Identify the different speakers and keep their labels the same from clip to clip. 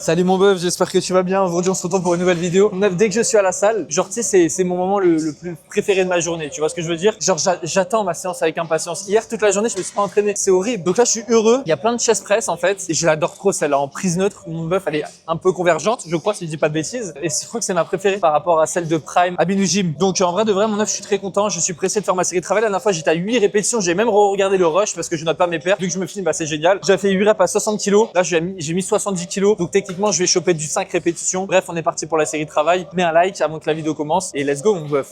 Speaker 1: Salut mon bœuf, j'espère que tu vas bien. Aujourd'hui on se retrouve pour une nouvelle vidéo. Dès que je suis à la salle, genre tu sais c'est mon moment le plus préféré de ma journée, tu vois ce que je veux dire? Genre j'attends ma séance avec impatience. Hier toute la journée je me suis pas entraîné, c'est horrible. Donc là je suis heureux, il y a plein de chest press en fait et je l'adore trop celle-là en prise neutre. Mon bœuf elle est un peu convergente, je crois si je dis pas de bêtises. Et je crois que c'est ma préférée par rapport à celle de Prime à Binu Gym. Donc en vrai de vrai mon bœuf je suis très content, je suis pressé de faire ma série de travail. La dernière fois j'étais à 8 répétitions, j'ai même regardé le rush parce que je note pas mes perfs. Vu que je me filme, bah c'est génial. J'ai fait 8 reps à 60 kg, là j'ai mis 70 kg. Donc techniquement je vais choper du 5 répétitions. Bref, on est parti pour la série de travail. Mets un like avant que la vidéo commence et let's go mon bœuf.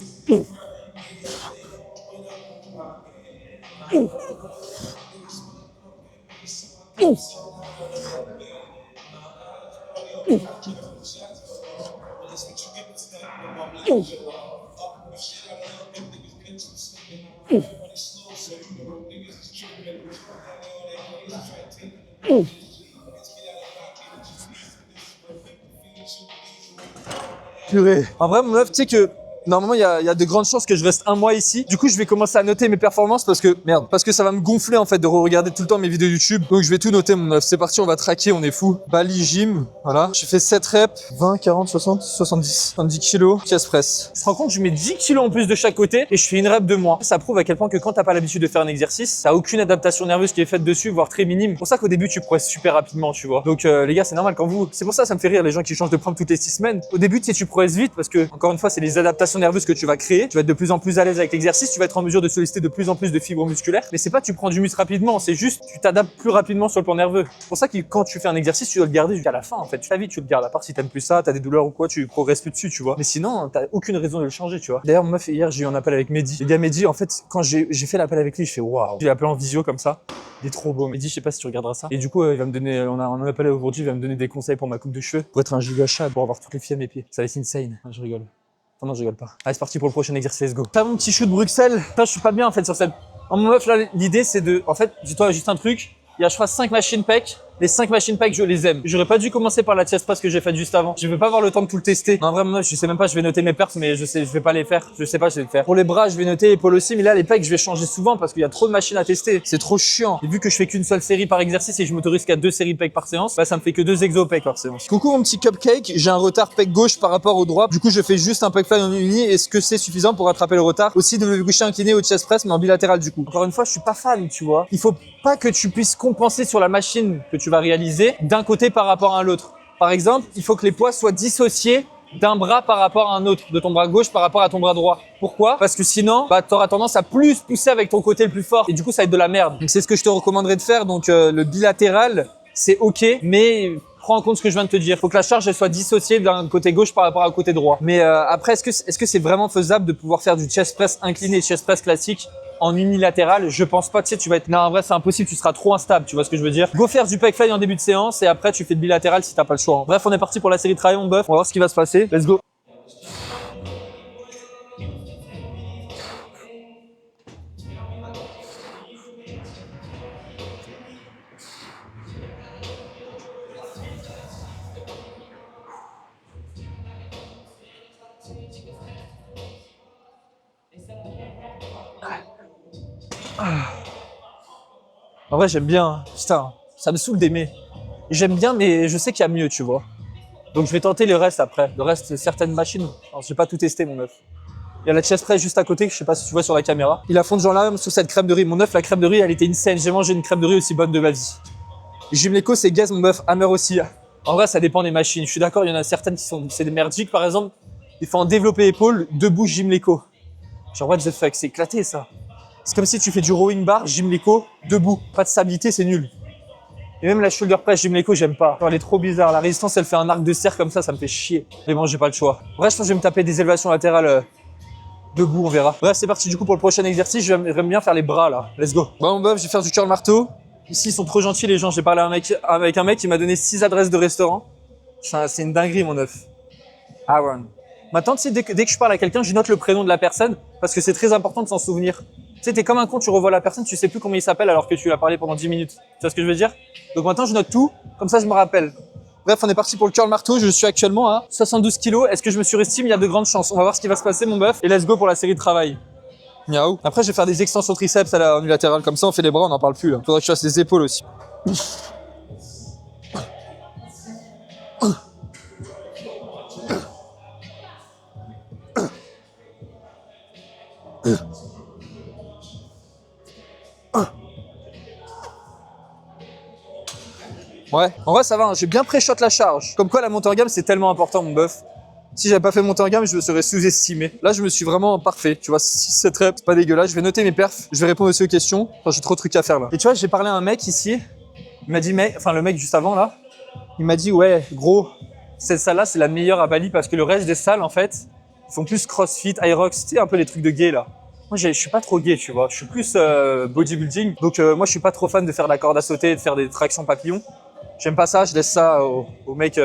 Speaker 1: Purée. En vrai, mon meuf, tu sais que normalement, il y a de grandes chances que je reste un mois ici. Du coup, je vais commencer à noter mes performances parce que ça va me gonfler en fait de regarder tout le temps mes vidéos YouTube. Donc, je vais tout noter, mon meuf. C'est parti, on va traquer, on est fou. Bali Gym, voilà. J'ai fait 7 reps, 20, 40, 60, 70, 70 kilos, chest press. Tu te rends compte, je mets 10 kilos en plus de chaque côté et je fais une rep de moins. Ça prouve à quel point que quand t'as pas l'habitude de faire un exercice, t'as aucune adaptation nerveuse qui est faite dessus, voire très minime. C'est pour ça qu'au début, tu progresses super rapidement, tu vois. Donc, les gars, c'est normal quand vous. C'est pour ça me fait rire les gens qui changent de prime toutes les 6 semaines. Au début, tu sais, tu progresses vite parce que, encore une fois, c'est les adaptations nerveuses que tu vas créer. Tu vas être de plus en plus à l'aise avec l'exercice, tu vas être en mesure de solliciter de plus en plus de fibres musculaires. Mais c'est pas que tu prends du muscle rapidement, c'est juste tu t'adaptes plus rapidement sur le plan nerveux. C'est pour ça que quand tu fais un exercice, tu dois le garder jusqu'à la fin en fait. Ta vie, tu le gardes. À part si t'aimes plus ça, t'as des douleurs ou quoi, tu progresses plus dessus, tu vois. Mais sinon, t'as aucune raison de le changer, tu vois. D'ailleurs, meuf, hier, j'ai eu un appel avec Mehdi. Le gars Mehdi, en fait, quand j'ai fait l'appel avec lui, je fais waouh. J'ai appelé en visio comme ça. Il est trop beau. Mehdi, je sais pas si tu regarderas ça. Et du coup, il va me donner, on a un appel aujourd'hui, il va me donner des conseils pour ma coupe de cheveux, pour être un giga chat, pour avoir toutes les filles à mes pieds. Ça va être insane. Je rigole. Non, je rigole pas. Allez, c'est parti pour le prochain exercice, let's go. T'as mon petit shoot Bruxelles. Putain, je suis pas bien en fait sur cette. En meuf, là, l'idée c'est de. En fait, dis-toi juste un truc. Il y a, je crois, 5 machines pec. Les 5 machines pec, je les aime. J'aurais pas dû commencer par la chest press que j'ai faite juste avant. Je vais pas avoir le temps de tout le tester. Non, vraiment, je sais même pas, je vais noter mes perfs, mais je vais pas les faire. Je sais pas, je vais le faire. Pour les bras, je vais noter épaules aussi, mais là, les pecs, je vais changer souvent parce qu'il y a trop de machines à tester. C'est trop chiant. Et vu que je fais qu'une seule série par exercice et je m'autorise qu'à 2 séries pec par séance, bah, ça me fait que 2 exos pec par séance. Coucou mon petit cupcake, j'ai un retard pec gauche par rapport au droit. Du coup, je fais juste un pec fly en uni. Est-ce que c'est suffisant pour rattraper le retard? Aussi de me coucher incliné au chest press, mais en bilatéral du coup. Encore une fois, je suis pas fan, tu vois. Il faut pas que tu puisses compenser sur la machine que tu vas réaliser d'un côté par rapport à l'autre. Par exemple, il faut que les poids soient dissociés d'un bras par rapport à un autre, de ton bras gauche par rapport à ton bras droit. Pourquoi? Parce que sinon, bah, tu auras tendance à plus pousser avec ton côté le plus fort et du coup, ça va être de la merde. Donc c'est ce que je te recommanderais de faire. Donc le bilatéral, c'est ok, mais prends en compte ce que je viens de te dire. Faut que la charge elle soit dissociée d'un côté gauche par rapport à côté droit. Mais après, est-ce que c'est vraiment faisable de pouvoir faire du chest press incliné, chest press classique en unilatéral? Je pense pas. Tu sais, tu vas être. Non, en vrai, c'est impossible. Tu seras trop instable. Tu vois ce que je veux dire? Go faire du pec fly en début de séance et après, tu fais de bilatéral si t'as pas le choix. Bref, on est parti pour la série de travail, mon bœuf. On va voir ce qui va se passer. Let's go. En vrai, j'aime bien. Hein. Putain, ça me saoule d'aimer. J'aime bien, mais je sais qu'il y a mieux, tu vois. Donc, je vais tenter le reste après. Le reste, certaines machines. Alors, j'ai pas tout testé, mon œuf. Il y a la chest press juste à côté, que je sais pas si tu vois sur la caméra. Il a fond de genre là, sur cette crème de riz. Mon œuf, la crème de riz, elle était insane. J'ai mangé une crème de riz aussi bonne de ma vie. Gymleco, c'est gaz, mon bœuf. Hammer aussi. En vrai, ça dépend des machines. Je suis d'accord, il y en a certaines qui sont, c'est des merdiques, par exemple. Il faut en développer épaule, debout, Gymleco. Genre, what the fuck, c'est éclaté, ça. C'est comme si tu fais du rowing bar, Gymleco, debout. Pas de stabilité, c'est nul. Et même la shoulder press Gymleco, j'aime pas. Genre, elle est trop bizarre. La résistance, elle fait un arc de cercle comme ça me fait chier. Mais bon, j'ai pas le choix. Bref, je pense que je vais me taper des élévations latérales debout, on verra. Bref, c'est parti du coup pour le prochain exercice. J'aimerais bien faire les bras là. Let's go. Bon, mon bœuf, je vais faire du curl marteau. Ici, ils sont trop gentils, les gens. J'ai parlé avec un mec qui m'a donné 6 adresses de restaurants. C'est une dinguerie, mon œuf. Aaron. Maintenant, tu sais, dès que je parle à quelqu'un, je note le prénom de la personne parce que c'est très important de s'en souvenir. Tu sais, t'es comme un con, tu revois la personne, tu sais plus comment il s'appelle alors que tu lui as parlé pendant 10 minutes. Tu vois ce que je veux dire? Donc maintenant, je note tout, comme ça je me rappelle. Bref, on est parti pour le curl marteau. Je suis actuellement à 72 kg. Est-ce que je me surestime? Il y a de grandes chances. On va voir ce qui va se passer, mon bœuf. Et let's go pour la série de travail. Miaou. Après, je vais faire des extensions triceps à la unilatérale. Comme ça, on fait les bras, on n'en parle plus. Là. Faudrait que je fasse les épaules aussi. Ouais, en vrai ça va, hein. J'ai bien pré-shot la charge. Comme quoi la montée en gamme c'est tellement important mon bœuf. Si j'avais pas fait monter en gamme, je me serais sous-estimé. Là, je me suis vraiment parfait. Tu vois, 6-7 reps, c'est pas dégueulasse. Je vais noter mes perfs. Je vais répondre aussi aux questions. Enfin, j'ai trop de trucs à faire là. Et tu vois, j'ai parlé à un mec ici. Il m'a dit, mec, enfin, le mec juste avant là. Il m'a dit, ouais, gros, cette salle-là, c'est la meilleure à Bali parce que le reste des salles, en fait, ils font plus crossfit, Aerox, tu sais, un peu les trucs de gay là. Moi, je suis pas trop gay, tu vois. Je suis plus bodybuilding. Donc, moi, je suis pas trop fan de faire de la corde à sauter et de faire des tractions papillons. J'aime pas ça. Je laisse ça aux mecs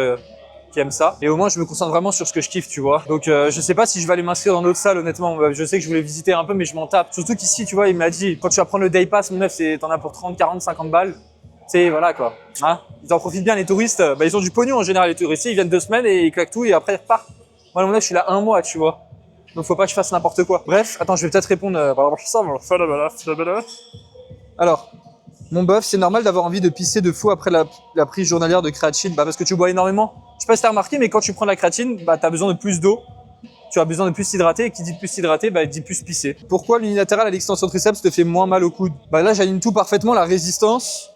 Speaker 1: qui aiment ça. Et au moins, je me concentre vraiment sur ce que je kiffe, tu vois. Donc, je sais pas si je vais aller m'inscrire dans d'autres salles, honnêtement. Je sais que je voulais visiter un peu, mais je m'en tape. Surtout qu'ici, tu vois, il m'a dit, quand tu vas prendre le day pass, mon neuf, t'en as pour 30, 40, 50 balles. C'est voilà quoi. Hein, ils en profitent bien les touristes. Bah, ils ont du pognon en général les touristes. Ils viennent 2 semaines et ils claquent tout et après ils repartent. Moi mon neuf, je suis là 1 mois, tu vois. Donc faut pas que je fasse n'importe quoi. Bref, attends, je vais peut-être répondre. Alors, mon bœuf, c'est normal d'avoir envie de pisser de fou après la prise journalière de créatine. Bah parce que tu bois énormément. Je sais pas si t'as remarqué, mais quand tu prends de la créatine, bah t'as besoin de plus d'eau. Tu as besoin de plus s'hydrater et qui dit plus s'hydrater, bah dit plus pisser. Pourquoi l'unilatéral à l'extension triceps te fait moins mal au coude? Bah là j'aligne tout parfaitement, la résistance.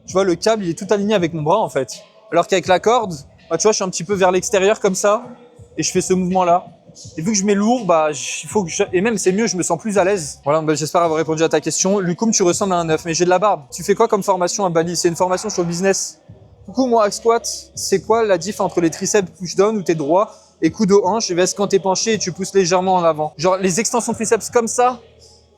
Speaker 1: Tu vois, le câble, il est tout aligné avec mon bras, en fait. Alors qu'avec la corde, bah, tu vois, je suis un petit peu vers l'extérieur comme ça, et je fais ce mouvement-là. Et vu que je mets lourd, bah, il faut que et même, c'est mieux, je me sens plus à l'aise. Voilà, bah, j'espère avoir répondu à ta question. Lucoum, tu ressembles à un œuf, mais j'ai de la barbe. Tu fais quoi comme formation à Bali? C'est une formation sur le business. Du coup, moi, hack squat, c'est quoi la diff entre les triceps push-down où t'es droit et coude aux hanches, et veste quand t'es penché et tu pousses légèrement en avant? Genre, les extensions triceps comme ça,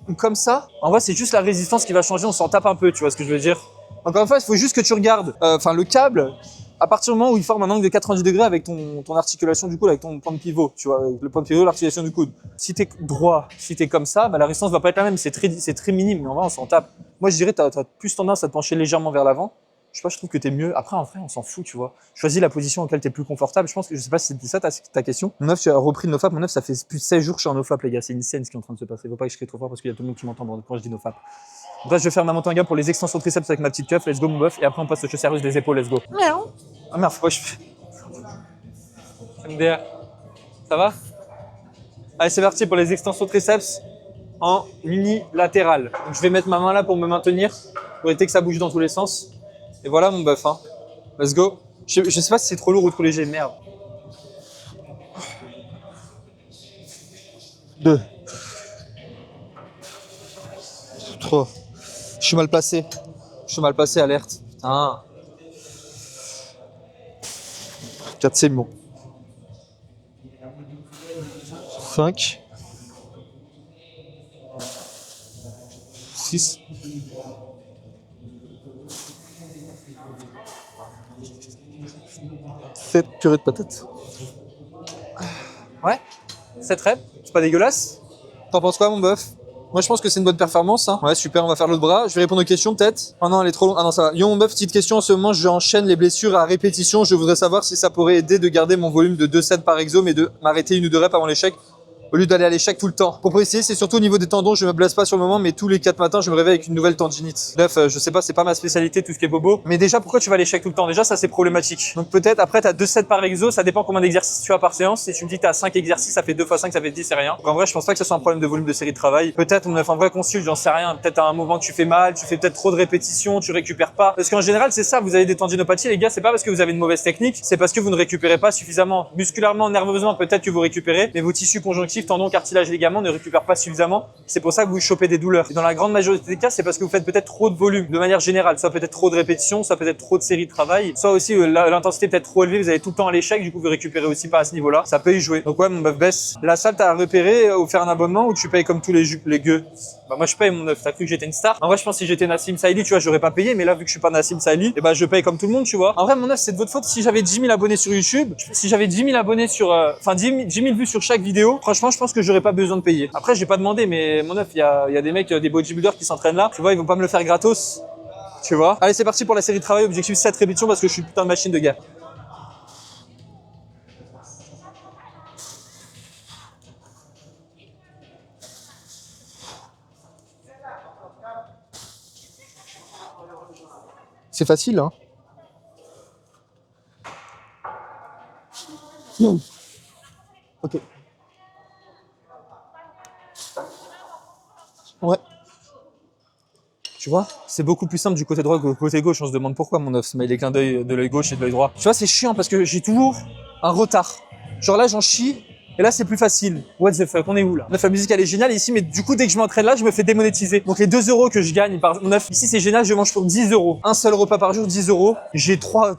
Speaker 1: ou comme ça, en vrai, c'est juste la résistance qui va changer, on s'en tape un peu, tu vois ce que je veux dire? Encore une fois, il faut juste que tu regardes, le câble, à partir du moment où il forme un angle de 90 degrés avec ton articulation du coude, avec ton point de pivot, tu vois, avec le point de pivot, l'articulation du coude. Si t'es droit, si t'es comme ça, bah, la résistance va pas être la même, c'est très minime, mais en vrai, on s'en tape. Moi, je dirais, t'as plus tendance à te pencher légèrement vers l'avant. Je sais pas, je trouve que t'es mieux. Après, en vrai, on s'en fout, tu vois. Choisis la position en laquelle t'es plus confortable. Je pense que, je sais pas si c'était ça ta question. Mon neuf, tu as repris le nofap. Mon neuf, ça fait plus de 16 jours que je suis en nofap, les gars. C'est une scène ce qui est en train de se passer. Faut pas que je crie trop fort parce qu'il y a tout le monde qui m'entend quand je dis nofap. Bref, je vais faire ma montée en gamme pour les extensions triceps avec ma petite cuff. Let's go, mon bœuf. Et après, on passe au chest sérieux des épaules. Let's go. Miaou. Ah merde, faut pas que je fais. MDR. Ça va? Allez, c'est parti pour les extensions triceps en unilatéral. Donc, je vais mettre ma main là pour me maintenir, pour éviter que ça bouge dans tous les sens. Et voilà mon bœuf, hein. Let's go. Je sais pas si c'est trop lourd ou trop léger, merde. 2. 3. Je suis mal placé. Alerte. Putain. 4, c'est bon. 5. 6. 7 purée de patates. Ouais, 7 reps, c'est pas dégueulasse. T'en penses quoi mon bœuf? Moi je pense que c'est une bonne performance, hein. Ouais, super, on va faire l'autre bras. Je vais répondre aux questions peut-être. Oh non, elle est trop longue. Ah non, ça va. Yo mon bœuf, petite question. En ce moment, j'enchaîne les blessures à répétition. Je voudrais savoir si ça pourrait aider de garder mon volume de 2 sets par exo, mais de m'arrêter 1 ou 2 reps avant l'échec, au lieu d'aller à l'échec tout le temps. Pour préciser, c'est surtout au niveau des tendons, je me blesse pas sur le moment, mais tous les 4 matins, je me réveille avec une nouvelle tendinite. Bref, je sais pas, c'est pas ma spécialité, tout ce qui est bobo. Mais déjà, pourquoi tu vas à l'échec tout le temps? Déjà, ça, c'est problématique. Donc peut-être, après, t'as 2 sets par exo, ça dépend combien d'exercices tu as par séance. Si tu me dis que t'as 5 exercices, ça fait 2 x 5, ça fait 10, c'est rien. Donc en vrai, je pense pas que ce soit un problème de volume de série de travail. Peut-être, on a fait un vrai consul, j'en sais rien. Peut-être à un moment que tu fais mal, tu fais peut-être trop de répétitions, tu récupères pas. Parce qu'en général, c'est ça, vous avez des tendinopathies, les gars, c'est pas parce que vous avez une mauvaise technique, c'est parce que vous ne récupérez pas suffisamment. Musculairement, nerveusement, peut-être que vous récupérez, mais vos tissus conjonctifs, tendons, cartilage, ligaments ne récupèrent pas suffisamment. C'est pour ça que vous chopez des douleurs. Et dans la grande majorité des cas, c'est parce que vous faites peut-être trop de volume, de manière générale. Soit peut-être trop de répétitions, soit peut-être trop de séries de travail, soit aussi l'intensité peut-être trop élevée, vous avez tout le temps à l'échec, du coup vous récupérez aussi pas à ce niveau-là. Ça peut y jouer. Donc ouais, mon bœuf baisse. La salle, t'as repéré ou faire un abonnement ou tu payes comme tous les gueux? Bah moi je paye mon neuf. T'as cru que j'étais une star? En vrai, je pense que si j'étais Nassim Saïli, tu vois, j'aurais pas payé, mais là vu que je suis pas Nassim Saïli, et bah je paye comme tout le monde, tu vois. En vrai, mon neuf, c'est de votre faute. Si j'avais 10 000 abonnés sur YouTube, si j'avais 10 000 abonnés sur, 10 000 vues sur chaque vidéo, franchement, je pense que j'aurais pas besoin de payer. Après, j'ai pas demandé, mais mon neuf, il y a des mecs, des bodybuilders qui s'entraînent là. Tu vois, ils vont pas me le faire gratos. Tu vois. Allez, c'est parti pour la série de travail. Objectif 7 répétitions parce que je suis une putain de machine de guerre. C'est facile, hein. Ok. Ouais. Tu vois, c'est beaucoup plus simple du côté droit que du côté gauche. On se demande pourquoi mon œuf se met les clins d'œil de l'œil gauche et de l'œil droit. Tu vois, c'est chiant parce que j'ai toujours un retard. Genre là, j'en chie. Et là, c'est plus facile. What the fuck, on est où là? La musique, elle est géniale ici, mais du coup, dès que je m'entraîne là, je me fais démonétiser. Donc les 2 € que je gagne par mon œuf, ici, c'est génial, je mange pour 10 €. Un seul repas par jour, 10 €. J'ai 3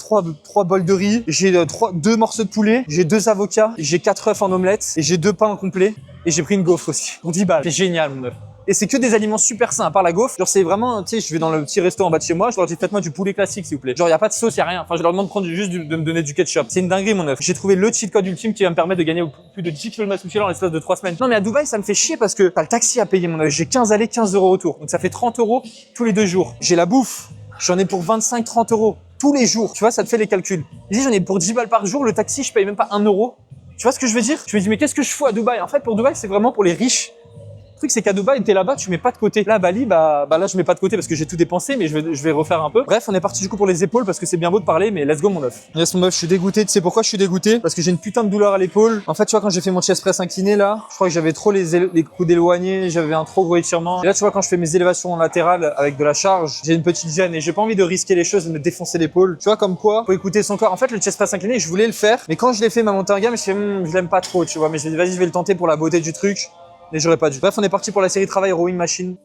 Speaker 1: bols de riz, j'ai 2 morceaux de poulet, j'ai 2 avocats, j'ai 4 œufs en omelette, et j'ai 2 pains au complet, et j'ai pris une gaufre aussi. Pour 10 balles. C'est génial, mon œuf. Et c'est que des aliments super sains, à part la gaufre. Genre, c'est vraiment, tu sais, je vais dans le petit resto en bas de chez moi, je leur dis, faites-moi du poulet classique, s'il vous plaît. Genre, y a pas de sauce, y a rien. Enfin, je leur demande de prendre juste de me donner du ketchup. C'est une dinguerie, mon œuf. J'ai trouvé le cheat code ultime qui va me permettre de gagner plus de 10 kg de masse musculaire en l'espace de 3 semaines. Non, mais à Dubaï, ça me fait chier parce que t'as le taxi à payer, mon œuf. J'ai 15 allées, 15 € autour. Donc, ça fait 30 € tous les 2 jours. J'ai la bouffe. J'en ai pour 25-30 € tous les jours. Tu vois, ça te fait les calculs. Ici, j'en ai pour 10 balles par jour. Le taxi, je paye même pas 1 €. Tu vois ce que je veux dire? Je me dis, mais qu'est-ce que je fous à Dubaï? En fait, pour Dubaï, c'est vraiment pour les riches. Le truc, c'est qu'à Dubaï, t'es là-bas, tu mets pas de côté. Là, à Bali, bah là, je mets pas de côté parce que j'ai tout dépensé, mais je vais refaire un peu. Bref, on est parti du coup pour les épaules parce que c'est bien beau de parler, mais let's go, mon œuf. Yes, mon œuf, je suis dégoûté. Tu sais pourquoi je suis dégoûté? Parce que j'ai une putain de douleur à l'épaule. En fait, tu vois, quand j'ai fait mon chest press incliné, là, je crois que j'avais trop les coudes éloignés, j'avais un trop gros étirement. Et là, tu vois, quand je fais mes élévations latérales avec de la charge, j'ai une petite gêne et j'ai pas envie de risquer les choses et de me défoncer l'épaule. Tu vois, comme quoi, faut écouter son corps. En fait, le chest press incliné, je voulais le faire, mais quand je l'ai fait, ma montée en gamme, je l'aime pas trop, tu vois. Mais je me dis, vas-y, je vais le tenter pour la beauté du truc. Mais j'aurais pas dû. Bref, on est parti pour la série travail rowing machine.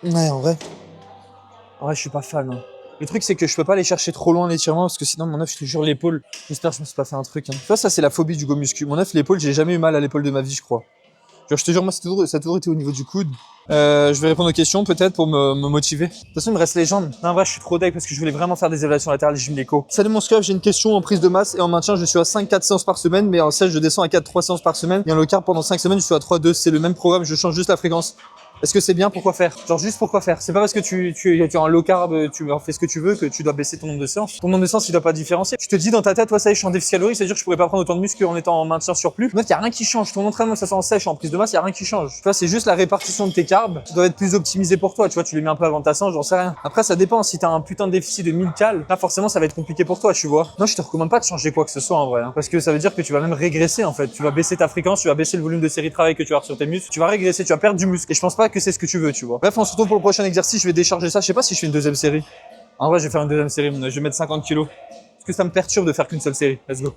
Speaker 1: Ouais, en vrai, je suis pas fan. Hein. Le truc, c'est que je peux pas aller chercher trop loin l'étirement parce que sinon, mon œuf, je te jure, l'épaule. J'espère que je me suis pas fait un truc. Hein. Tu vois, ça, c'est la phobie du go muscu. Mon œuf, l'épaule, j'ai jamais eu mal à l'épaule de ma vie, je crois. Genre, je te jure, moi, ça a toujours été au niveau du coude. Je vais répondre aux questions, peut-être, pour me motiver. De toute façon, il me reste les jambes. Non, en vrai, je suis trop deg parce que je voulais vraiment faire des élévations latérales gym déco. Salut mon scrub, j'ai une question en prise de masse et en maintien, je suis à 5-4 séances par semaine, mais en sèche, je descends à 4-3 séances par semaine. Et en low carb, pendant 5 semaines, je suis à 3-2. C'est le même programme, je change juste la fréquence. Est-ce que c'est bien? Pourquoi faire? Genre juste pourquoi faire? C'est pas parce que tu es en low carb, tu en fais ce que tu veux que tu dois baisser ton nombre de séances. Ton nombre de séances, il doit pas différencier. Tu te dis dans ta tête, toi, ça y est, je suis en déficit calorique, c'est-à-dire que je pourrais pas prendre autant de muscles en étant en maintien surplus. Donc, y a rien qui change. Ton entraînement, que ça soit en sèche, en prise de masse, y a rien qui change. Tu vois, c'est juste la répartition de tes carbs qui doit être plus optimisée pour toi. Tu vois, tu les mets un peu avant ta séance, j'en sais rien. Après, ça dépend. Si t'as un putain de déficit de 1000 cales, là, forcément, ça va être compliqué pour toi, tu vois. Non, je te recommande pas de changer quoi que ce soit, en vrai, hein, parce que ça veut dire que tu vas même régresser, en fait. Tu vas baisser ta fréquence, tu vas baisser le volume de série de travail que tu vas avoir sur tes muscles. Tu vas régresser, tu vas perdre du muscle. Et je pense pas que c'est ce que tu veux, tu vois. Bref, on se retrouve pour le prochain exercice. Je vais décharger ça. Je sais pas si je fais une deuxième série. En vrai, je vais faire une deuxième série. Je vais mettre 50 kilos. Parce que ça me perturbe de faire qu'une seule série. Let's go.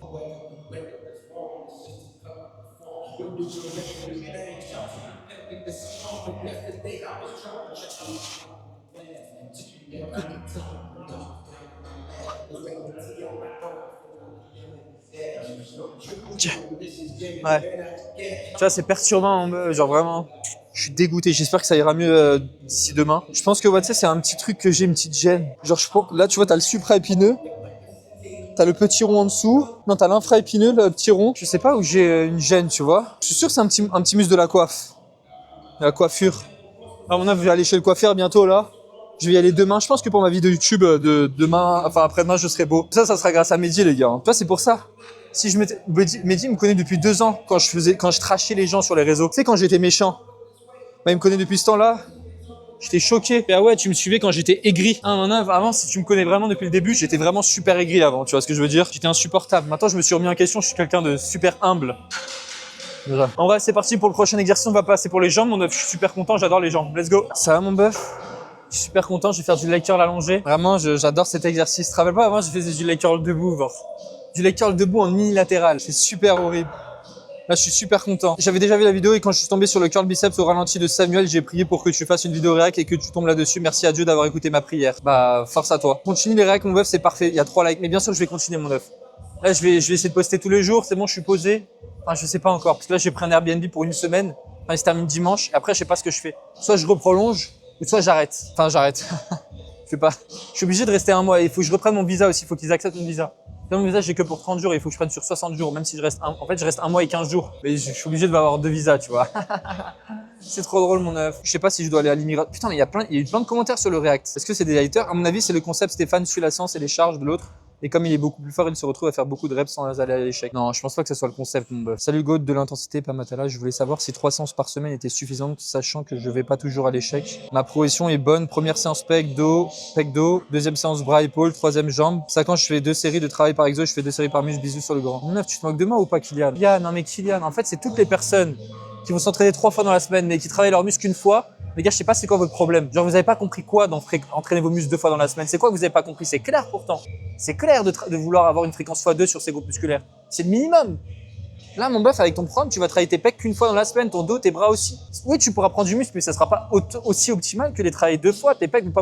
Speaker 1: Ouais. Tu vois, c'est perturbant, genre vraiment. Je suis dégoûté. J'espère que ça ira mieux d'ici demain. Je pense que ouais, tu sais, c'est un petit truc que j'ai, une petite gêne. Genre, là, tu vois, t'as le supra-épineux. T'as le petit rond en dessous. Non, t'as l'infra-épineux, le petit rond. Je sais pas où j'ai une gêne, tu vois. Je suis sûr que c'est un petit muscle de la coiffe. De la coiffure. À mon avis, je vais aller chez le coiffeur bientôt, là. Je vais y aller demain. Je pense que pour ma vidéo YouTube de demain, enfin après-demain, je serai beau. Ça sera grâce à Mehdi, les gars. Tu vois, c'est pour ça. Si je m'étais, Mehdi me connaît depuis 2 ans quand je trashais les gens sur les réseaux. Tu sais, quand j'étais méchant. Bah, il me connaît depuis ce temps-là. J'étais choqué. Et ah ouais, tu me suivais quand j'étais aigri. Avant, si tu me connais vraiment depuis le début, j'étais vraiment super aigri avant. Tu vois ce que je veux dire? J'étais insupportable. Maintenant, je me suis remis en question. Je suis quelqu'un de super humble. Déjà. En vrai, c'est parti pour le prochain exercice. On va passer pour les jambes. Mon œuf, je suis super content. J'adore les jambes. Let's go. Ça va, mon bœuf? Je suis super content. Je vais faire du leg curl allongé. Vraiment, j'adore cet exercice. Tu te rappelles pas? Avant, je faisais du leg curl debout. Genre. Du leg curl debout en unilatéral. C'est super horrible. Là, je suis super content. J'avais déjà vu la vidéo et quand je suis tombé sur le curl biceps au ralenti de Samuel, j'ai prié pour que tu fasses une vidéo réac et que tu tombes là-dessus. Merci à Dieu d'avoir écouté ma prière. Bah, force à toi. Continue les réacs, mon bœuf, c'est parfait. Il y a 3 likes. Mais bien sûr, je vais continuer, mon bœuf. Là, je vais essayer de poster tous les jours. C'est bon, je suis posé. Enfin, je sais pas encore. Parce que là, j'ai pris un Airbnb pour une semaine. Enfin, il se termine dimanche. Et après, je sais pas ce que je fais. Soit je reprolonge, ou soit j'arrête. Enfin, j'arrête. Je suis obligé de rester 1 mois. Il faut que je reprenne mon visa aussi. Il faut qu'ils acceptent mon visa. Dans mon visa, j'ai que pour 30 jours. Il faut que je prenne sur 60 jours. Même si je reste je reste 1 mois et 15 jours. Mais je suis obligé de avoir 2 visas, tu vois. C'est trop drôle, mon œuf. Je sais pas si je dois aller à l'immigration. Putain, mais il y a eu plein de commentaires sur le React. Est-ce que c'est des haters? À mon avis, c'est le concept Stéphane suit la science et les charges de l'autre. Et comme il est beaucoup plus fort, il se retrouve à faire beaucoup de reps sans aller à l'échec. Non, je pense pas que ce soit le concept, mon bœuf. Salut Gaud de l'intensité, pas Matala. Je voulais savoir si 3 séances par semaine étaient suffisantes, sachant que je vais pas toujours à l'échec. Ma progression est bonne. Première séance pec dos. Deuxième séance bras, épaules. Troisième jambes. 5 ans, je fais 2 séries de travail par exo. Je fais 2 séries par muscle. Bisous sur le grand. Mon meuf, tu te moques de moi ou pas, Kylian? Kylian, non mais Kylian, en fait, c'est toutes les personnes qui vont s'entraîner 3 fois dans la semaine, mais qui travaillent leurs muscles une fois. Les gars, je sais pas c'est quoi votre problème. Genre, vous avez pas compris quoi entraîner vos muscles 2 fois dans la semaine. C'est quoi que vous avez pas compris? C'est clair pourtant. C'est clair de vouloir avoir une fréquence x2 sur ces groupes musculaires. C'est le minimum. Là, mon bœuf, avec ton programme, tu vas travailler tes pecs qu'une fois dans la semaine, ton dos, tes bras aussi. Oui, tu pourras prendre du muscle, mais ça sera pas aussi optimal que les travailler 2 fois. Tes pecs vont pas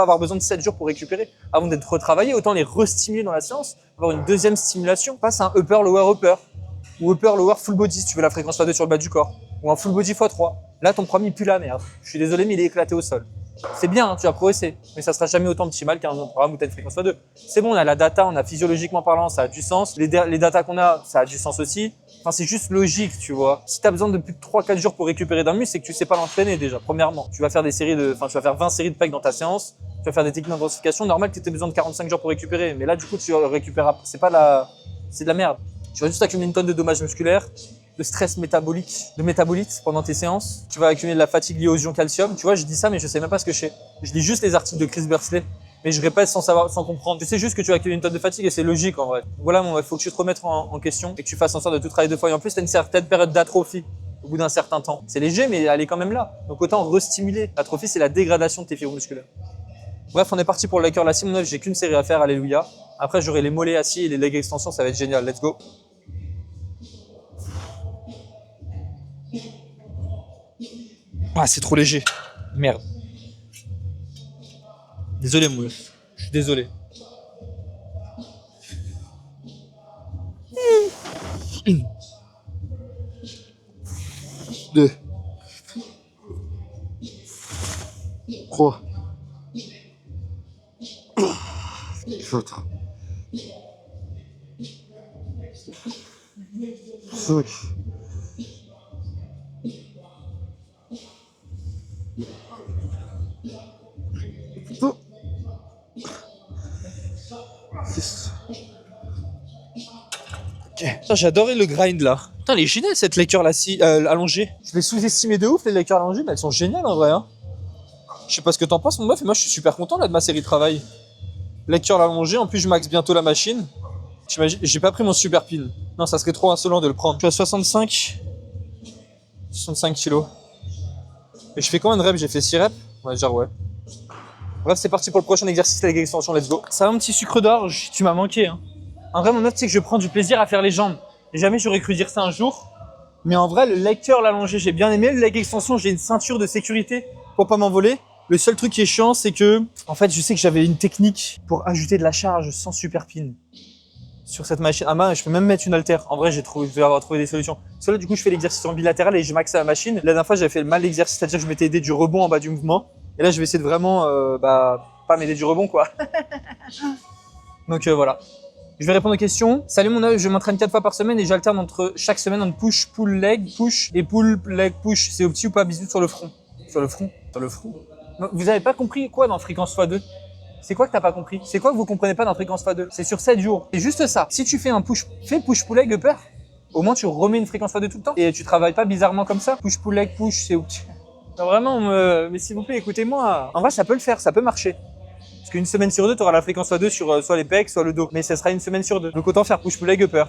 Speaker 1: avoir besoin de 7 jours pour récupérer avant d'être retravaillés. Autant les restimuler dans la séance, avoir une deuxième stimulation. Passe un upper, lower, upper. Ou upper, lower, full body si tu veux la fréquence x2 sur le bas du corps. Ou un full body x3. Là, ton programme, il pue la merde. Je suis désolé, mais il est éclaté au sol. C'est bien, hein, tu as progressé, mais ça sera jamais autant optimal qu'un programme où tu as une fréquence x2. C'est bon, on a la data, on a physiologiquement parlant, ça a du sens. Les datas qu'on a, ça a du sens aussi. Enfin, c'est juste logique, tu vois. Si tu as besoin de plus de 3-4 jours pour récupérer d'un muscle, c'est que tu sais pas l'entraîner déjà, premièrement. Tu vas faire tu vas faire 20 séries de pecs dans ta séance, tu vas faire des techniques d'intensification. Normal que tu aies besoin de 45 jours pour récupérer, mais là, du coup, tu récupéreras. C'est de la merde. Tu vas juste accumuler une tonne de dommages musculaires, de stress métabolique, de métabolites pendant tes séances. Tu vas accumuler de la fatigue liée aux ions calcium. Tu vois, je dis ça, mais je sais même pas ce que c'est. Je lis juste les articles de Chris Bursley, mais je répète sans savoir, sans comprendre. Tu sais juste que tu vas accumuler une tonne de fatigue et c'est logique en vrai. Voilà, il faut que tu te remettes en question et que tu fasses en sorte de tout travailler 2 fois. Et en plus, tu as une certaine période d'atrophie au bout d'un certain temps. C'est léger, mais elle est quand même là. Donc autant restimuler. L'atrophie, c'est la dégradation de tes fibres musculaires. Bref, on est parti pour le Laker Lassie. Mon œuf, j'ai qu'une série à faire, alléluia. Après, j'aurai les mollets assis et les legs extensions, ça va être génial. Let's go. Ah, c'est trop léger. Merde. Désolé, mon meuf. Je suis désolé. Deux. 3. 4. 5. 6. Ok. J'ai adoré le grind là. Putain, elle est géniale cette lecture là, allongée. Je l'ai sous-estimé de ouf les lectures allongées, mais elles sont géniales en vrai. Hein. Je sais pas ce que t'en penses, mon meuf, mais moi je suis super content là de ma série de travail. Lecture allongée, en plus je max bientôt la machine. J'ai pas pris mon super pin. Non, ça serait trop insolent de le prendre. Je suis à 65 kilos. Et je fais combien de reps? J'ai fait 6 reps? Ouais, genre ouais. Bref, c'est parti pour le prochain exercice, la leg extension, let's go. Ça va, un petit sucre d'orge, tu m'as manqué. Hein. En vrai, mon meuf, tu sais que je prends du plaisir à faire les jambes. Et jamais j'aurais cru dire ça un jour. Mais en vrai, le leg curl allongé, j'ai bien aimé. Le leg extension, j'ai une ceinture de sécurité pour pas m'envoler. Le seul truc qui est chiant, c'est que, en fait, je sais que j'avais une technique pour ajouter de la charge sans super pin sur cette machine. Ah mince, je peux même mettre une haltère. En vrai, je vais avoir trouvé des solutions. Parce que là, du coup, je fais l'exercice en bilatéral et je maxe la machine. La dernière fois, j'avais fait mal l'exercice, c'est-à-dire que je m'étais aidé du rebond en bas du mouvement. Et là, je vais essayer de vraiment, pas m'aider du rebond, quoi. Donc voilà. Je vais répondre aux questions. Salut mon œuf, je m'entraîne 4 fois par semaine et j'alterne entre chaque semaine entre push, pull, leg, push et pull, leg, push. C'est au petit ou pas? Bisous sur le front. Sur le front. Sur le front. Vous avez pas compris quoi dans fréquence x2? C'est quoi que t'as pas compris? C'est quoi que vous comprenez pas dans fréquence x2? C'est sur 7 jours. C'est juste ça. Si tu fais un push, fais push, pull, leg, upper. Au moins tu remets une fréquence x2 tout le temps. Et tu travailles pas bizarrement comme ça. Push, pull, leg, push, c'est au petit. Non, vraiment, mais s'il vous plaît, écoutez-moi. En vrai, ça peut le faire, ça peut marcher. Parce qu'une semaine sur 2, tu auras la fréquence x2 sur soit les pecs, soit le dos. Mais ça sera une semaine sur 2. Donc autant faire push, pull, leg, upper.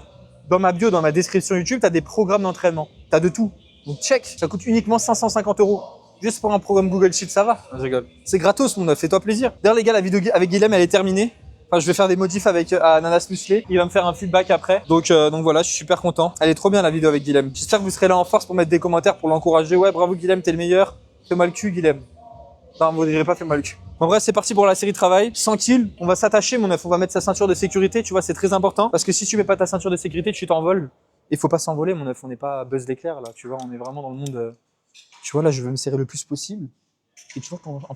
Speaker 1: Dans ma bio, dans ma description YouTube, tu as des programmes d'entraînement. Tu as de tout. Donc check. Ça coûte uniquement 550 €. Juste pour un programme Google Sheet, ça va. Je rigole. C'est gratos, mon œuf. Fais-toi plaisir. D'ailleurs, les gars, la vidéo avec Guilhem, elle est terminée. Enfin, je vais faire des modifs avec Ananas Musclé. Il va me faire un feedback après. Donc voilà, je suis super content. Elle est trop bien, la vidéo avec Guilhem. J'espère que vous serez là en force pour mettre des commentaires, pour l'encourager. Ouais, bravo Guilhem, t'es le meilleur. Fais-moi le cul, Guilhem. Non, vous ne direz pas fais-moi le cul. En vrai, c'est parti pour la série de travail. Tranquille, on va s'attacher, mon œuf. On va mettre sa ceinture de sécurité. Tu vois, c'est très important. Parce que si tu mets pas ta ceinture de sécurité, tu t'envoles. Il faut pas s'envoler, mon œuf. On n'est pas Buzz l'éclair, là. Tu vois, on est vraiment dans le monde. Tu vois, là, je veux me serrer le plus possible. Et tu vois, quand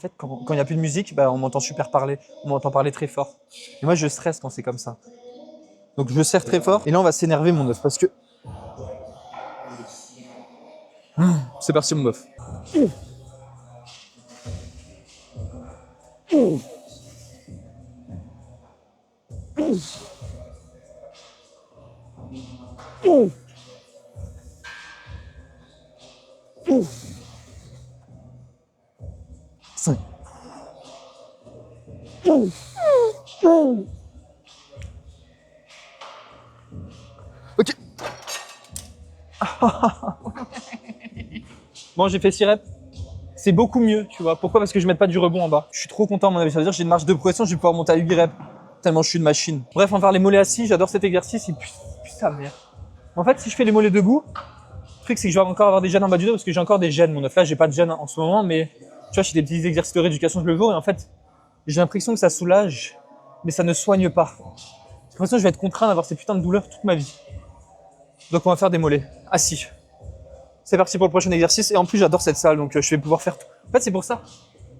Speaker 1: il n'y a plus de musique, bah, on m'entend super parler. On m'entend parler très fort. Et moi, je stresse quand c'est comme ça. Donc, je me serre très fort. Et là, on va s'énerver, mon œuf. Parce que. C'est parti, mon œuf. 5. Ok. Bon, j'ai fait 6 reps. C'est beaucoup mieux, tu vois. Pourquoi? Parce que je mets pas du rebond en bas. Je suis trop content, à mon avis. Ça veut dire que j'ai une marge de progression, je vais pouvoir monter à 8 reps. Tellement je suis une machine. Bref, on va faire les mollets assis. J'adore cet exercice. Il pue sa mère. En fait, si je fais les mollets debout, le truc, c'est que je vais encore avoir des gènes en bas du dos parce que j'ai encore des gènes, mon œuf. Là, j'ai pas de gènes en ce moment, mais tu vois, je fais des petits exercices de rééducation de lever et en fait, j'ai l'impression que ça soulage, mais ça ne soigne pas. J'ai l'impression que je vais être contraint d'avoir ces putains de douleurs toute ma vie. Donc, on va faire des mollets assis. C'est parti pour le prochain exercice. Et en plus, j'adore cette salle, donc je vais pouvoir faire tout. En fait, c'est pour ça.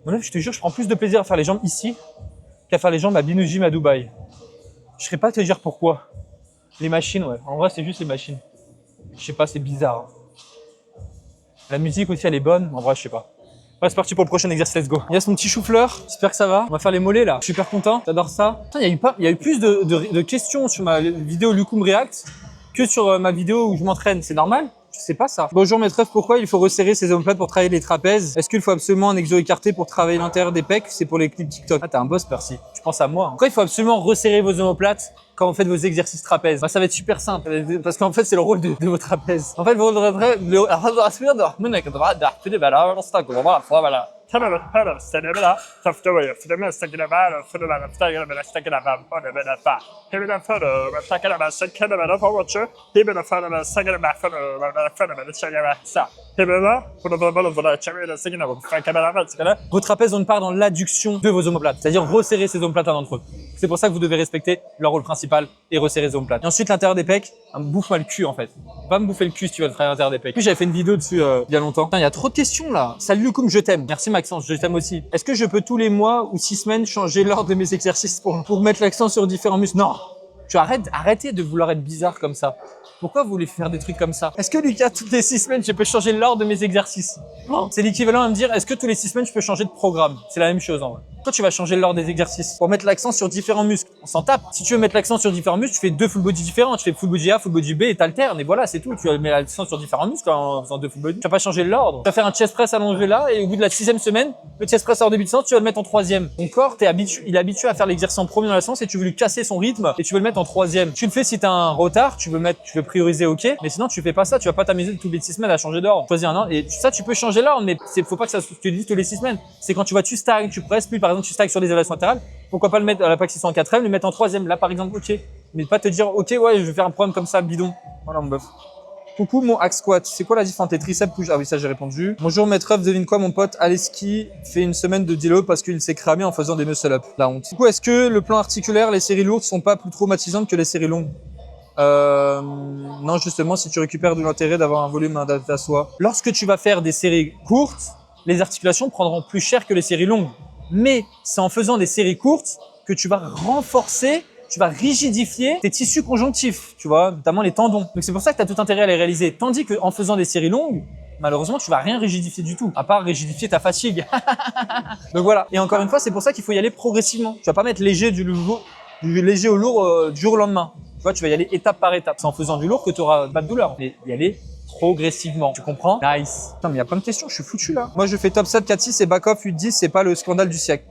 Speaker 1: Mon œuf, je te jure, je prends plus de plaisir à faire les jambes ici qu'à faire les jambes à Binu Gym à Dubaï. Je serais pas à te dire pourquoi. Les machines, ouais. En vrai, c'est juste les machines. Je sais pas, c'est bizarre. La musique aussi, elle est bonne. En vrai, je sais pas. Ouais, c'est parti pour le prochain exercice, let's go. Yes, mon petit chou-fleur. J'espère que ça va. On va faire les mollets, là. Je suis super content. J'adore ça. Putain, il y a eu plus de questions sur ma vidéo Lucum React que sur ma vidéo où je m'entraîne. C'est normal? Je sais pas ça. Bonjour maître, pourquoi il faut resserrer ses omoplates pour travailler les trapèzes? Est-ce qu'il faut absolument un exo écarté pour travailler l'intérieur des pecs? C'est pour les clips TikTok. Ah, t'es un boss, Percy. Tu penses à moi. Pourquoi il faut absolument resserrer vos omoplates quand vous faites vos exercices trapèzes? Bah, ça va être super simple. Parce qu'en fait, c'est le rôle de vos trapèzes. En fait, vous devrez vos trapèzes ont une part dans l'adduction de vos omoplates, c'est-à-dire resserrer ces omoplates entre eux. C'est pour ça que vous devez respecter leur rôle principal et resserrer les omoplates. Et ensuite, l'intérieur des pecs, bouffe-moi le cul en fait. Va me bouffer le cul si tu veux travailler l'intérieur des pecs. Puis j'avais fait une vidéo dessus il y a longtemps. Putain, il y a trop de questions là. Salut Lucum, je t'aime. Merci Maxence, je t'aime aussi. Est-ce que je peux tous les mois ou 6 semaines changer l'ordre de mes exercices pour mettre l'accent sur différents muscles? Non. Arrêtez de vouloir être bizarre comme ça. Pourquoi vous voulez faire des trucs comme ça? Est-ce que Lucas, toutes les 6 semaines, je peux changer l'ordre de mes exercices? Non. C'est l'équivalent à me dire, est-ce que tous les 6 semaines, je peux changer de programme? C'est la même chose en vrai. Toi, tu vas changer l'ordre des exercices pour mettre l'accent sur différents muscles. On s'en tape. Si tu veux mettre l'accent sur différents muscles, tu fais 2 full body différents. Tu fais full body A, full body B et t'alternes. Et voilà, c'est tout. Tu mets l'accent sur différents muscles en faisant 2 full body. Tu vas pas changer l'ordre. Tu vas faire un chest press allongé là et au bout de la 6e semaine, le chest press hors début de séance, tu vas le mettre en 3e. Ton corps, il est habitué à faire l'exercice en premier dans la séance et tu veux lui casser son rythme et tu veux le mettre en 3e. Tu le fais si t'as un retard, tu veux prioriser, ok. Mais sinon, tu fais pas ça. Tu vas pas t'amuser toutes les 6 semaines à changer d'ordre. Choisir un ordre. Et ça, tu peux changer l'ordre, mais faut pas que ça te dise toutes les 6 semaines. C'est quand tu vois, tu stagnes, tu presses plus. Par exemple, tu stagnes sur les élévations latérales. Pourquoi pas le mettre à la PAC 600 en 4e, le mettre en 3e. Là, par exemple, ok. Mais pas te dire, ok, ouais, je vais faire un programme comme ça, bidon. Voilà, mon bœuf. Coucou, mon hack squat. C'est quoi la différence entre tes triceps push? Ah oui, ça, j'ai répondu. Bonjour, maître œuf, devine quoi, mon pote? Aleski fait une semaine de délo parce qu'il s'est cramé en faisant des muscle up. La honte. Du coup, est-ce que le plan articulaire, les séries lourdes sont pas plus traumatisantes que les séries longues? Non, justement, si tu récupères de l'intérêt d'avoir un volume adapté à soi. Lorsque tu vas faire des séries courtes, les articulations prendront plus cher que les séries longues. Mais c'est en faisant des séries courtes que tu vas renforcer, tu vas rigidifier tes tissus conjonctifs, tu vois, notamment les tendons. Donc c'est pour ça que tu as tout intérêt à les réaliser. Tandis qu'en faisant des séries longues, malheureusement, tu vas rien rigidifier du tout, à part rigidifier ta fatigue. Donc voilà. Et encore une fois, c'est pour ça qu'il faut y aller progressivement. Tu vas pas mettre léger du léger au lourd du jour au lendemain. Tu vois, tu vas y aller étape par étape. C'est en faisant du lourd que tu auras pas de douleur. Mais y aller progressivement. Tu comprends? Nice. Putain, mais il y a plein de questions, je suis foutu là. Moi, je fais top 7, 4-6 et back off 8-10, c'est pas le scandale du siècle.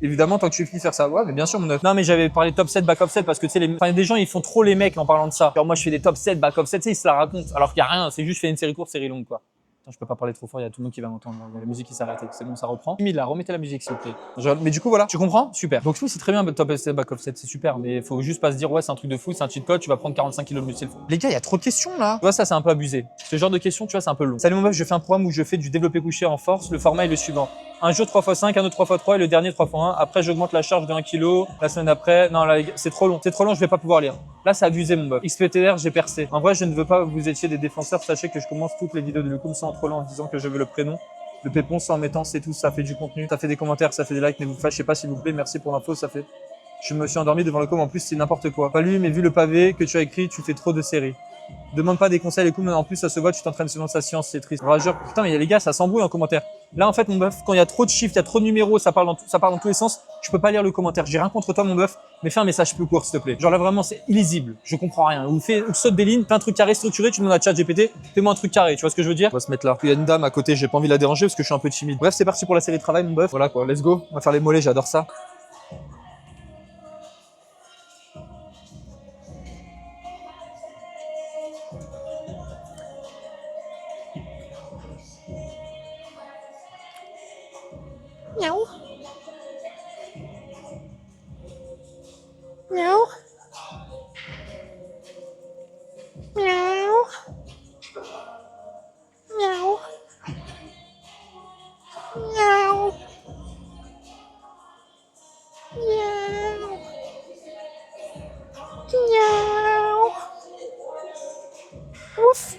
Speaker 1: Évidemment, tant que tu finis faire ça. Ouais, mais bien sûr, mon œuf. Non, mais j'avais parlé top 7, back off 7 parce que tu sais, enfin, des gens, ils font trop les mecs en parlant de ça. Genre, moi, je fais des top 7, back off 7, tu sais, ils se la racontent. Alors qu'il y a rien, c'est juste je fais une série courte, série longue, quoi. Attends, je peux pas parler trop fort, il y a tout le monde qui va m'entendre. Il y a la musique qui s'est arrêtée. C'est bon, ça reprend. Là, remettez la musique, s'il vous plaît. Mais du coup, voilà. Tu comprends? Super. Donc, oui, c'est très bien, top 7, back off 7, c'est super. Mais faut juste pas se dire, ouais, c'est un truc de fou, c'est un cheat code, tu vas prendre 45 kilos de muscle. Les gars, il y a trop de questions, là. Tu vois, ça, c'est un peu abusé. Ce genre de questions, tu vois, c'est un peu long. Salut, mon meuf, je fais un programme où je fais du développé couché en force. Le format est le suivant. Un jour 3x5, un autre 3x3 et le dernier 3x1. Après, j'augmente la charge de 1 kg. La semaine après, non, là, c'est trop long. C'est trop long, je vais pas pouvoir lire. Là, c'est abusé, mon meuf. XPTR, j'ai percé. En vrai, je ne veux pas que vous étiez des défenseurs. Sachez que je commence toutes les vidéos de Lucum sans trop long en disant que je veux le prénom. Le pépon sans mettant, c'est tout. Ça fait du contenu. Ça fait des commentaires, ça fait des likes. Ne vous fâchez pas, s'il vous plaît. Merci pour l'info, ça fait. Je me suis endormi devant le com. En plus, c'est n'importe quoi. Pas lui, mais vu le pavé que tu as écrit, tu fais trop de séries. Demande pas des conseils, les coups, mais en plus, ça se voit, tu t'entraînes selon sa science, c'est triste. Rageur, putain, mais les gars, ça s'embrouille en commentaire. Là, en fait, mon bœuf, quand il y a trop de chiffres, il y a trop de numéros, ça parle dans tous les sens, je peux pas lire le commentaire. J'ai rien contre toi, mon bœuf, mais fais un message plus court, s'il te plaît. Genre là, vraiment, c'est illisible. Je comprends rien. Ou saute des lignes, fais un truc carré structuré, tu demandes à ChatGPT, fais-moi un truc carré. Tu vois ce que je veux dire? On va se mettre là. Il y a une dame à côté, j'ai pas envie de la déranger parce que je suis un peu timide. Bref, c'est parti pour la série de travail, mon bœuf. Voilà quoi, let's go. On va faire les mollets, j'adore ça.
Speaker 2: Miaou. Miaou. Miaou. Miaou. Miaou. Miaou. Miaou. Ouf.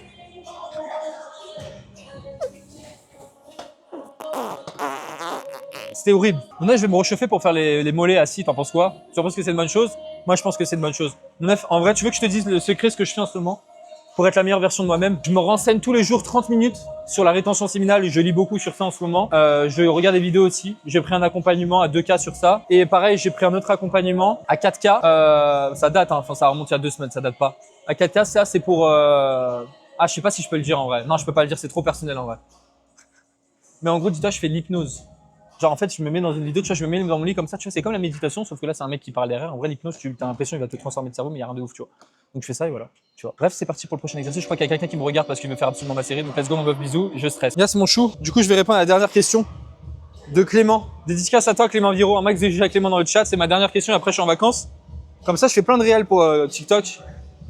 Speaker 1: C'était horrible. Maintenant, je vais me réchauffer pour faire les mollets assis. T'en penses quoi? Tu penses que c'est une bonne chose? Moi, je pense que c'est une bonne chose. Bref, en vrai, tu veux que je te dise le secret, ce que je fais en ce moment? Pour être la meilleure version de moi-même, je me renseigne tous les jours 30 minutes sur la rétention séminale et je lis beaucoup sur ça en ce moment. Je regarde des vidéos aussi. J'ai pris un accompagnement à 2K sur ça. Et pareil, j'ai pris un autre accompagnement à 4K. Ça date, hein. Enfin, ça remonte il y a 2 semaines, ça date pas. À 4K, ça, c'est pour... Ah, je sais pas si je peux le dire en vrai. Non, je peux pas le dire, c'est trop personnel en vrai. Mais en gros, dis-toi, je fais de l'hypnose. Genre, en fait, je me mets dans une vidéo, tu vois, je me mets dans mon lit comme ça, tu vois, c'est comme la méditation, sauf que là, c'est un mec qui parle derrière. En vrai, l'hypnose, tu as l'impression qu'il va te transformer le cerveau, mais il y a rien de ouf, tu vois. Donc, je fais ça et voilà, tu vois. Bref, c'est parti pour le prochain exercice. Je crois qu'il y a quelqu'un qui me regarde parce qu'il veut faire absolument ma série. Donc, let's go, mon bœuf, bisous, je stresse. Yes, mon chou. Du coup, je vais répondre à la dernière question de Clément. Dédicace à toi, Clément Viro. Un max de GG à Clément dans le chat. C'est ma dernière question. Après, je suis en vacances. Comme ça, je fais plein de réels pour TikTok.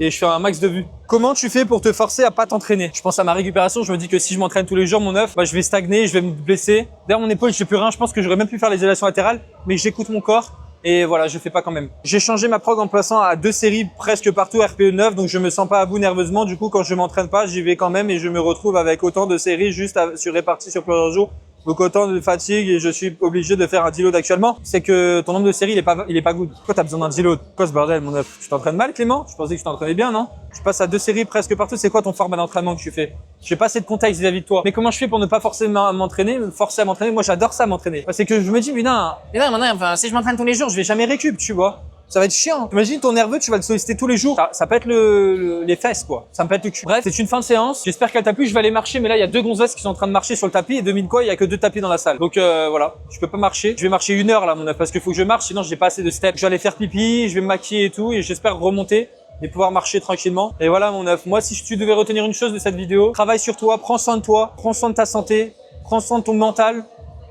Speaker 1: Et je fais un max de vues. Comment tu fais pour te forcer à pas t'entraîner? Je pense à ma récupération, je me dis que si je m'entraîne tous les jours, mon œuf, bah, je vais stagner, je vais me blesser. Derrière mon épaule, je fais plus rien, je pense que j'aurais même pu faire les élévations latérales, mais j'écoute mon corps et voilà, je fais pas quand même. J'ai changé ma prog en passant à 2 séries presque partout RPE 9, donc je me sens pas à bout nerveusement. Du coup, quand je m'entraîne pas, j'y vais quand même et je me retrouve avec autant de séries juste réparties sur plusieurs jours. Donc autant de fatigue et je suis obligé de faire un deload actuellement. C'est que ton nombre de séries, il est pas good. Pourquoi t'as besoin d'un deload? Quoi ce bordel, mon œuf? Tu t'entraînes mal, Clément? Je pensais que tu t'entraînais bien, non? Tu passes à 2 séries presque partout. C'est quoi ton format d'entraînement que tu fais? J'ai pas assez de contexte vis-à-vis de toi. Mais comment je fais pour ne pas forcément me forcer à m'entraîner? Moi, j'adore ça, m'entraîner. C'est que je me dis, mais non, enfin, si je m'entraîne tous les jours, je vais jamais récup, tu vois. Ça va être chiant. Imagine ton nerveux, tu vas le solliciter tous les jours. Ça peut être les fesses, quoi. Ça me peut être le cul. Bref, c'est une fin de séance. J'espère qu'elle t'a plu. Je vais aller marcher, mais là, il y a 2 gonzesses qui sont en train de marcher sur le tapis et devine quoi, il y a que 2 tapis dans la salle. Donc voilà, je peux pas marcher. Je vais marcher 1 heure là, mon œuf, parce qu'il faut que je marche, sinon j'ai pas assez de steps. Je vais aller faire pipi, je vais me maquiller et tout, et j'espère remonter et pouvoir marcher tranquillement. Et voilà, mon œuf. Moi, si tu devais retenir une chose de cette vidéo, travaille sur toi, prends soin de toi, prends soin de ta santé, prends soin de ton mental.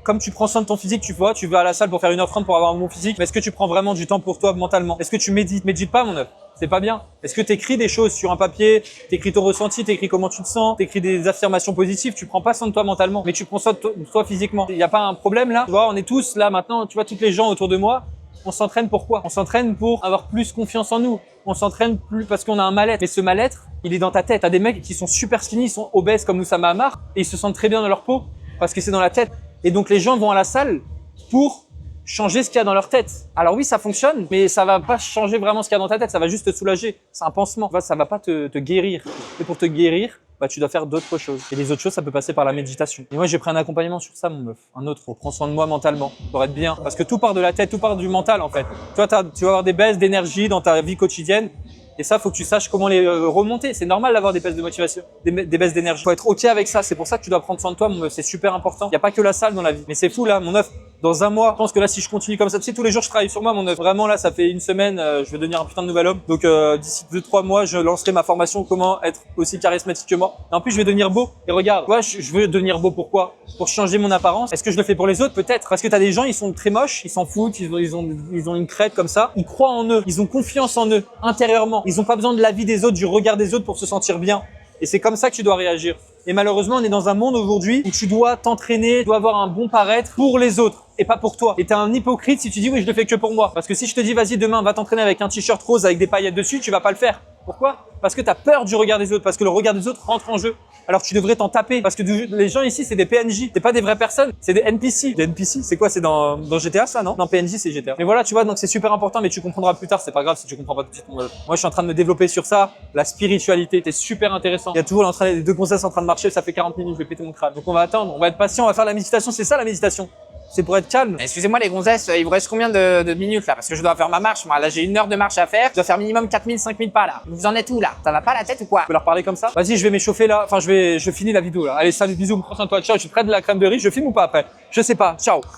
Speaker 1: Comme tu prends soin de ton physique, tu vois, tu vas à la salle pour faire 1h30 pour avoir un bon physique. Mais est-ce que tu prends vraiment du temps pour toi mentalement? Est-ce que tu médites? Médite pas, mon œuf. C'est pas bien. Est-ce que tu écris des choses sur un papier? T'écris ton ressenti, t'écris comment tu te sens, t'écris des affirmations positives. Tu prends pas soin de toi mentalement, mais tu prends soin de toi physiquement. Il y a pas un problème là? Tu vois, on est tous là maintenant. Tu vois, toutes les gens autour de moi. On s'entraîne pourquoi? On s'entraîne pour avoir plus confiance en nous. On s'entraîne plus parce qu'on a un mal-être. Mais ce mal-être, il est dans ta tête. T'as des mecs qui sont super skinny, ils sont obèses comme Oussama Ammar et ils se sentent très bien dans leur peau parce que c'est dans la tête. Et donc les gens vont à la salle pour changer ce qu'il y a dans leur tête. Alors oui, ça fonctionne, mais ça va pas changer vraiment ce qu'il y a dans ta tête, ça va juste te soulager. C'est un pansement. Ça va pas te guérir. Et pour te guérir, bah, tu dois faire d'autres choses. Et les autres choses, ça peut passer par la méditation. Et moi, j'ai pris un accompagnement sur ça, mon meuf. Un autre. Prends soin de moi mentalement pour être bien. Parce que tout part de la tête, tout part du mental, en fait. Toi, tu vas avoir des baisses d'énergie dans ta vie quotidienne. Et ça, faut que tu saches comment les remonter. C'est normal d'avoir des baisses de motivation, des baisses d'énergie. Faut être OK avec ça. C'est pour ça que tu dois prendre soin de toi, mon meuf. C'est super important. Il y a pas que la salle dans la vie. Mais c'est fou, là, mon meuf. Dans un mois, je pense que là, si je continue comme ça, tu sais, tous les jours, je travaille sur moi, mon meuf. Vraiment, là, ça fait 1 semaine, je vais devenir un putain de nouvel homme. Donc, d'ici 2-3 mois, je lancerai ma formation comment être aussi charismatique que moi. Et en plus, je vais devenir beau. Et regarde, toi, je veux devenir beau. Pourquoi? Pour changer mon apparence. Est-ce que je le fais pour les autres? Peut-être. Parce que t'as des gens, ils sont très moches, ils s'en foutent, ils ont une crête comme ça. Ils croient en eux. Ils ont confiance en eux, intérieurement. Ils ont pas besoin de l'avis des autres, du regard des autres pour se sentir bien. Et c'est comme ça que tu dois réagir. Et malheureusement, on est dans un monde aujourd'hui où tu dois t'entraîner, tu dois avoir un bon paraître pour les autres et pas pour toi. Et t'es un hypocrite si tu dis oui, je le fais que pour moi. Parce que si je te dis vas-y demain, va t'entraîner avec un t-shirt rose avec des paillettes dessus, tu vas pas le faire. Pourquoi? Parce que tu as peur du regard des autres, parce que le regard des autres rentre en jeu. Alors que tu devrais t'en taper, parce que les gens ici, c'est des PNJ, c'est pas des vraies personnes, c'est des NPC. Des NPC, c'est quoi? C'est dans GTA ça, non? Non, PNJ, c'est GTA. Mais voilà, tu vois, donc c'est super important, mais tu comprendras plus tard, c'est pas grave si tu comprends pas tout de suite. Moi, je suis en train de me développer sur ça, la spiritualité, c'est super intéressant. Il y a toujours les deux gonzesses en train de marcher, ça fait 40 minutes, je vais péter mon crâne. Donc on va attendre, on va être patient, on va faire la méditation, c'est ça la méditation. C'est pour être calme.
Speaker 3: Excusez-moi les gonzesses, il vous reste combien de minutes là? Parce que je dois faire ma marche, moi. Là, j'ai 1 heure de marche à faire. Je dois faire minimum 4000, 5000 pas là. Vous en êtes où là? Ça va pas la tête ou quoi?
Speaker 1: Je peux leur parler comme ça? Vas-y, je vais m'échauffer là. Enfin, je finis la vidéo là. Allez, salut, bisous, prends soin de toi. Ciao, je suis près de la crème de riz. Je filme ou pas après? Je sais pas. Ciao.